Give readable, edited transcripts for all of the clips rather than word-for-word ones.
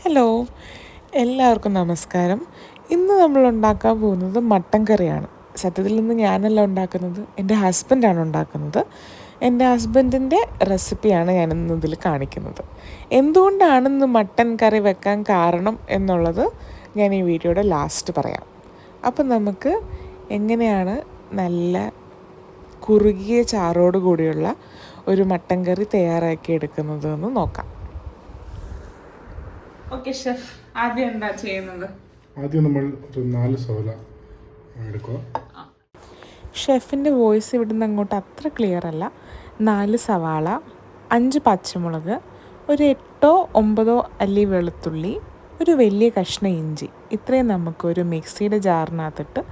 Hello, എല്ലാവർക്കും നമസ്കാരം. ഇന്ന് നമ്മൾ ഉണ്ടാക്കാൻ പോകുന്നത് മട്ടൻ കറിയാണ്. സത്യത്തിൽ ഇന്ന് ഞാനല്ല ഉണ്ടാക്കുന്നത്, എൻ്റെ ഹസ്ബൻഡാണ് ഉണ്ടാക്കുന്നത്. എൻ്റെ ഹസ്ബൻഡിൻ്റെ റെസിപ്പിയാണ് ഞാനിന്ന് ഇതിൽ കാണിക്കുന്നത്. എന്തുകൊണ്ടാണിന്ന് മട്ടൻ കറി വെക്കാൻ കാരണം എന്നുള്ളത് ഞാൻ ഈ വീഡിയോയുടെ ലാസ്റ്റ് പറയാം. അപ്പം നമുക്ക് എങ്ങനെയാണ് നല്ല കുറുകിയ ചാറോട് കൂടിയുള്ള ഒരു മട്ടൻ കറി തയ്യാറാക്കി എടുക്കുന്നതെന്ന് നോക്കാം. ഓക്കെ ഷെഫ്, ആദ്യം എന്താ ചെയ്യുന്നത്? ആദ്യം നമ്മൾ ഒരു 4 സവോള എടുക്കുക. ഷെഫിൻ്റെ വോയിസ് ഇവിടുന്ന് അങ്ങോട്ട് അത്ര ക്ലിയർ അല്ല. 4 സവാള, 5 പച്ചമുളക്, ഒരു 8-9 അല്ലി വെളുത്തുള്ളി, ഒരു വലിയ കഷ്ണം ഇഞ്ചി, ഇത്രയും നമുക്കൊരു മിക്സിയുടെ ജാറിനകത്തിട്ട്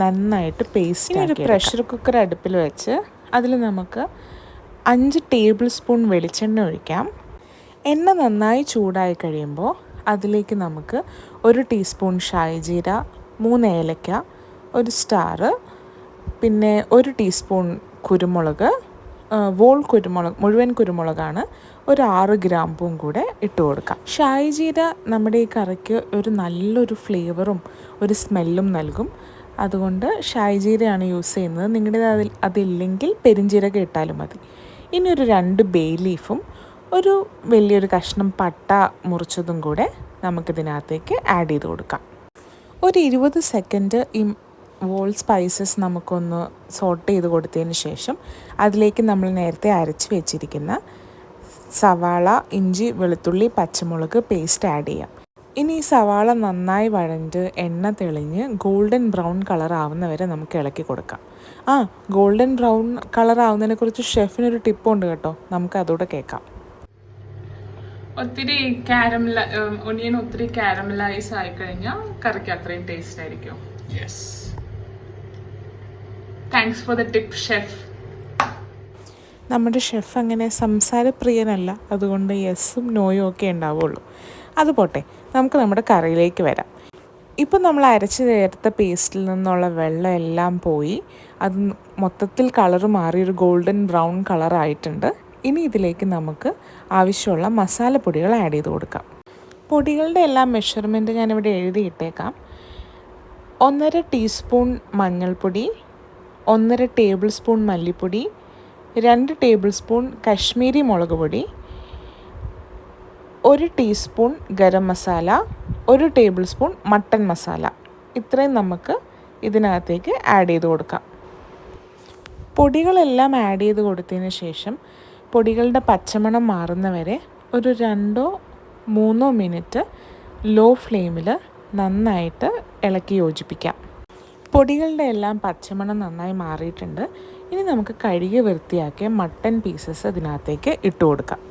നന്നായിട്ട് പേസ്റ്റ് ആക്കി. ഒരു പ്രഷർ കുക്കർ അടുപ്പിൽ വെച്ച് അതിൽ നമുക്ക് 5 ടേബിൾ സ്പൂൺ വെളിച്ചെണ്ണ ഒഴിക്കാം. എണ്ണ നന്നായി ചൂടായി കഴിയുമ്പോൾ അതിലേക്ക് നമുക്ക് 1 ടീസ്പൂൺ ഷായി ജീര, 3 ഏലക്ക, ഒരു സ്റ്റാർ, പിന്നെ 1 ടീസ്പൂൺ കുരുമുളക്, മുഴുവൻ കുരുമുളകാണ്, ഒരു 6 ഗ്രാമ്പും കൂടെ ഇട്ട് കൊടുക്കാം. ഷായി ജീര നമ്മുടെ ഈ കറിക്ക് ഒരു നല്ലൊരു ഫ്ലേവറും ഒരു സ്മെല്ലും നൽകും. അതുകൊണ്ട് ഷായി ജീരയാണ് യൂസ് ചെയ്യുന്നത്. നിങ്ങളുടെ അതില്ലെങ്കിൽ പെരിഞ്ജീരകം ഇട്ടാലും മതി. ഇനി ഒരു 2 ബേ ലീഫും ഒരു വലിയൊരു കഷ്ണം പട്ട മുറിച്ചതും കൂടെ നമുക്കിതിനകത്തേക്ക് ആഡ് ചെയ്ത് കൊടുക്കാം. ഒരു 20 സെക്കൻഡ് ഈ വോൾ സ്പൈസസ് നമുക്കൊന്ന് സോട്ട് ചെയ്ത് കൊടുത്തതിന് ശേഷം അതിലേക്ക് നമ്മൾ നേരത്തെ അരച്ച് വെച്ചിരിക്കുന്ന സവാള, ഇഞ്ചി, വെളുത്തുള്ളി, പച്ചമുളക് പേസ്റ്റ് ആഡ് ചെയ്യാം. ഇനി ഈ സവാള നന്നായി വഴണ്ട് എണ്ണ തെളിഞ്ഞ് ഗോൾഡൻ ബ്രൗൺ കളർ ആവുന്നവരെ നമുക്ക് ഇളക്കി കൊടുക്കാം. ഗോൾഡൻ ബ്രൗൺ കളർ ആവുന്നതിനെക്കുറിച്ച് ഷെഫിനൊരു ടിപ്പുണ്ട് കേട്ടോ, നമുക്ക് അതോടെ കേൾക്കാം. ഒത്തിരി ഒനിയൻ ഒത്തിരി കാരമലൈസ് ആയി കഴിഞ്ഞാൽ കറിക്ക് അത്രയും ടേസ്റ്റ് ആയിരിക്കും. Thanks for the tip chef. നമ്മുടെ ഷെഫ് അങ്ങനെ സംസാരപ്രിയനല്ല, അതുകൊണ്ട് യെസ്സും നോയും ഒക്കെ ഉണ്ടാവുള്ളൂ. അത് പോട്ടെ, നമുക്ക് നമ്മുടെ കറിയിലേക്ക് വരാം. ഇപ്പം നമ്മൾ അരച്ച് ചേർത്ത പേസ്റ്റിൽ നിന്നുള്ള വെള്ളം എല്ലാം പോയി അത് മൊത്തത്തിൽ കളറ് മാറി ഒരു ഗോൾഡൻ ബ്രൗൺ കളറായിട്ടുണ്ട്. ഇനി ഇതിലേക്ക് നമുക്ക് ആവശ്യമുള്ള മസാലപ്പൊടികൾ ആഡ് ചെയ്ത് കൊടുക്കാം. പൊടികളുടെ എല്ലാം മെഷർമെൻറ്റ് ഞാനിവിടെ എഴുതിയിട്ടേക്കാം. 1.5 ടീസ്പൂൺ മഞ്ഞൾപ്പൊടി, 1.5 ടേബിൾ സ്പൂൺ മല്ലിപ്പൊടി, 2 ടേബിൾ സ്പൂൺ കശ്മീരി മുളക് പൊടി, 1 teaspoon garam masala, 1 table spoon mutton masala, ഇത്രയും നമുക്ക് ഇതിനകത്തേക്ക് ആഡ് ചെയ്ത് കൊടുക്കാം. പൊടികളെല്ലാം ആഡ് ചെയ്ത് കൊടുത്തതിന് ശേഷം പൊടികളുടെ പച്ചമണം മാറുന്നവരെ ഒരു 2-3 മിനിറ്റ് ലോ ഫ്ലെയിമിൽ നന്നായിട്ട് ഇളക്കി യോജിപ്പിക്കാം. പൊടികളുടെ എല്ലാം പച്ചമണം നന്നായി മാറിയിട്ടുണ്ട്. ഇനി നമുക്ക് കഴുകി വൃത്തിയാക്കിയ മട്ടൻ പീസസ് അതിനകത്തേക്ക് ഇട്ട് കൊടുക്കാം.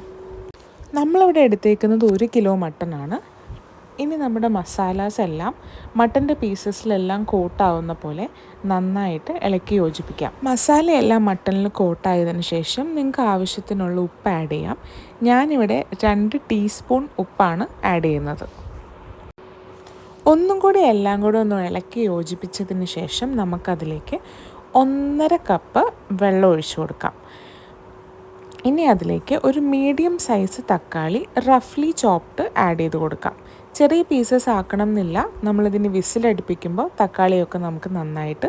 നമ്മളിവിടെ എടുത്തേക്കുന്നത് 1 കിലോ മട്ടനാണ്. ഇനി നമ്മുടെ മസാലാസ് എല്ലാം മട്ടൻ്റെ പീസസിലെല്ലാം കോട്ടാവുന്ന പോലെ നന്നായിട്ട് ഇളക്കി യോജിപ്പിക്കാം. മസാലയെല്ലാം മട്ടനിൽ കോട്ടായതിനു ശേഷം നിങ്ങൾക്ക് ആവശ്യത്തിനുള്ള ഉപ്പ് ആഡ് ചെയ്യാം. ഞാനിവിടെ 2 ടീസ്പൂൺ ഉപ്പാണ് ആഡ് ചെയ്യുന്നത്. ഒന്നും കൂടി എല്ലാം കൂടെ ഒന്ന് ഇളക്കി യോജിപ്പിച്ചതിന് ശേഷം നമുക്കതിലേക്ക് 1.5 കപ്പ് വെള്ളം ഒഴിച്ചു കൊടുക്കാം. ഇനി അതിലേക്ക് ഒരു മീഡിയം സൈസ് തക്കാളി റഫ്ലി ചോപ്ഡ് ആഡ് ചെയ്ത് കൊടുക്കാം. ചെറിയ പീസസ് ആക്കണം എന്നില്ല, നമ്മളിതിന് വിസിലടുപ്പിക്കുമ്പോൾ തക്കാളിയൊക്കെ നമുക്ക് നന്നായിട്ട്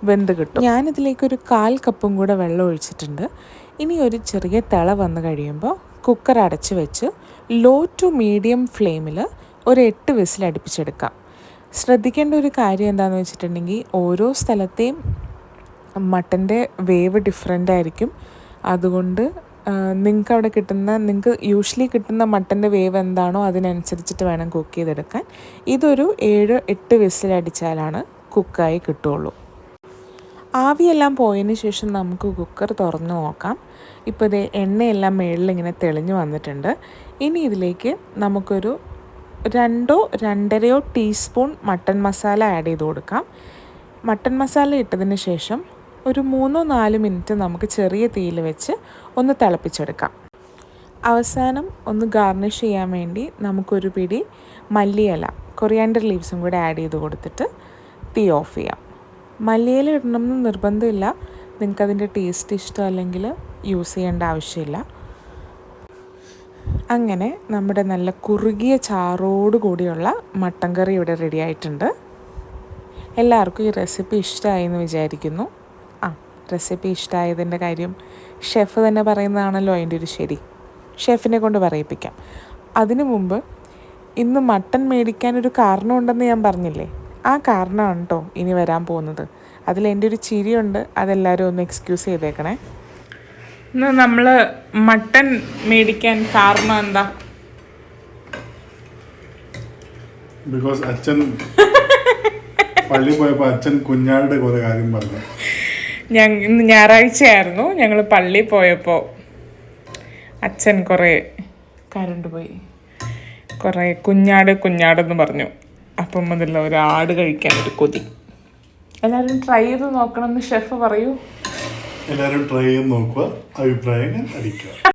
വെന്ത് കിട്ടും. ഞാനിതിലേക്കൊരു 1/4 കപ്പും കൂടെ വെള്ളം ഒഴിച്ചിട്ടുണ്ട്. ഇനി ഒരു ചെറിയ തിള വന്ന് കഴിയുമ്പോൾ കുക്കർ അടച്ച് വെച്ച് ലോ ടു മീഡിയം ഫ്ലെയിമിൽ ഒരു 8 വിസിലടുപ്പിച്ചെടുക്കാം. ശ്രദ്ധിക്കേണ്ട ഒരു കാര്യം എന്താണെന്ന് വെച്ചിട്ടുണ്ടെങ്കിൽ ഓരോ സ്ഥലത്തെയും മട്ടൻ്റെ വേവ് ഡിഫറെൻ്റ് ആയിരിക്കും. അതുകൊണ്ട് നിങ്ങൾക്ക് യൂഷ്വലി കിട്ടുന്ന മട്ടൻ്റെ വേവ് എന്താണോ അതിനനുസരിച്ചിട്ട് വേണം കുക്ക് ചെയ്തെടുക്കാൻ. ഇതൊരു 7-8 വിസിലടിച്ചാലാണ് കുക്കായി കിട്ടുള്ളൂ. ആവിയെല്ലാം പോയതിന് ശേഷം നമുക്ക് കുക്കർ തുറന്ന് നോക്കാം. ഇപ്പോൾ ഇത് എണ്ണയെല്ലാം മുകളിലിങ്ങനെ തെളിഞ്ഞു വന്നിട്ടുണ്ട്. ഇനി ഇതിലേക്ക് നമുക്കൊരു 2-2.5 ടീസ്പൂൺ മട്ടൻ മസാല ആഡ് ചെയ്ത് കൊടുക്കാം. മട്ടൻ മസാല ഇട്ടതിന് ശേഷം ഒരു 3-4 മിനിറ്റ് നമുക്ക് ചെറിയ തീയിൽ വെച്ച് ഒന്ന് തിളപ്പിച്ചെടുക്കാം. അവസാനം ഒന്ന് ഗാർണിഷ് ചെയ്യാൻ വേണ്ടി നമുക്കൊരു പിടി മല്ലിയില, കൊറിയാൻഡർ ലീവ്സും കൂടെ ആഡ് ചെയ്ത് കൊടുത്തിട്ട് തീ ഓഫ് ചെയ്യാം. മല്ലിയില ഇടണമെന്ന് നിർബന്ധമില്ല, നിങ്ങൾക്കതിൻ്റെ ടേസ്റ്റ് ഇഷ്ടമല്ലെങ്കിൽ യൂസ് ചെയ്യേണ്ട ആവശ്യമില്ല. അങ്ങനെ നമ്മുടെ നല്ല കുറുകിയ ചാറോട് കൂടിയുള്ള മട്ടൻ കറി ഇവിടെ റെഡി ആയിട്ടുണ്ട്. എല്ലാവർക്കും ഈ റെസിപ്പി ഇഷ്ടമായി എന്ന് വിചാരിക്കുന്നു. റെസിപ്പി ഇഷ്ടമായതിൻ്റെ കാര്യം ഷെഫ് തന്നെ പറയുന്നതാണല്ലോ അതിൻ്റെ ഒരു ശരി. ഷെഫിനെ കൊണ്ട് പറയിപ്പിക്കാം. അതിനു മുമ്പ് ഇന്ന് മട്ടൻ മേടിക്കാനൊരു കാരണമുണ്ടെന്ന് ഞാൻ പറഞ്ഞില്ലേ, ആ കാരണമാണ് കേട്ടോ ഇനി വരാൻ പോകുന്നത്. അതിലെൻ്റെ ഒരു ചിരിയുണ്ട്, അതെല്ലാവരും ഒന്ന് എക്സ്ക്യൂസ് ചെയ്തേക്കണേ. ഇന്ന് നമ്മൾ മട്ടൻ മേടിക്കാൻ കാരണം എന്താ? ബിക്കോസ് അച്ഛൻ പള്ളി പോയപ്പോൾ അച്ഛൻ കുഞ്ഞാടുടെ കുറെ കാര്യം പറഞ്ഞു. ഇന്ന് ഞായറാഴ്ചയായിരുന്നു. ഞങ്ങൾ പള്ളിയിൽ പോയപ്പോൾ അച്ഛൻ കുറേ കരണ്ട് പോയി, കുറേ കുഞ്ഞാടെന്ന് പറഞ്ഞു. അപ്പം മുതൽ ഒരു ആട് കഴിക്കാൻ ഒരു കൊതി. എല്ലാവരും ട്രൈ ചെയ്ത് നോക്കണമെന്ന് ഷെഫ് പറയൂ. എല്ലാവരും ട്രൈ ചെയ്ത് നോക്കുക, അഭിപ്രായങ്ങൾ അറിയിക്കുക.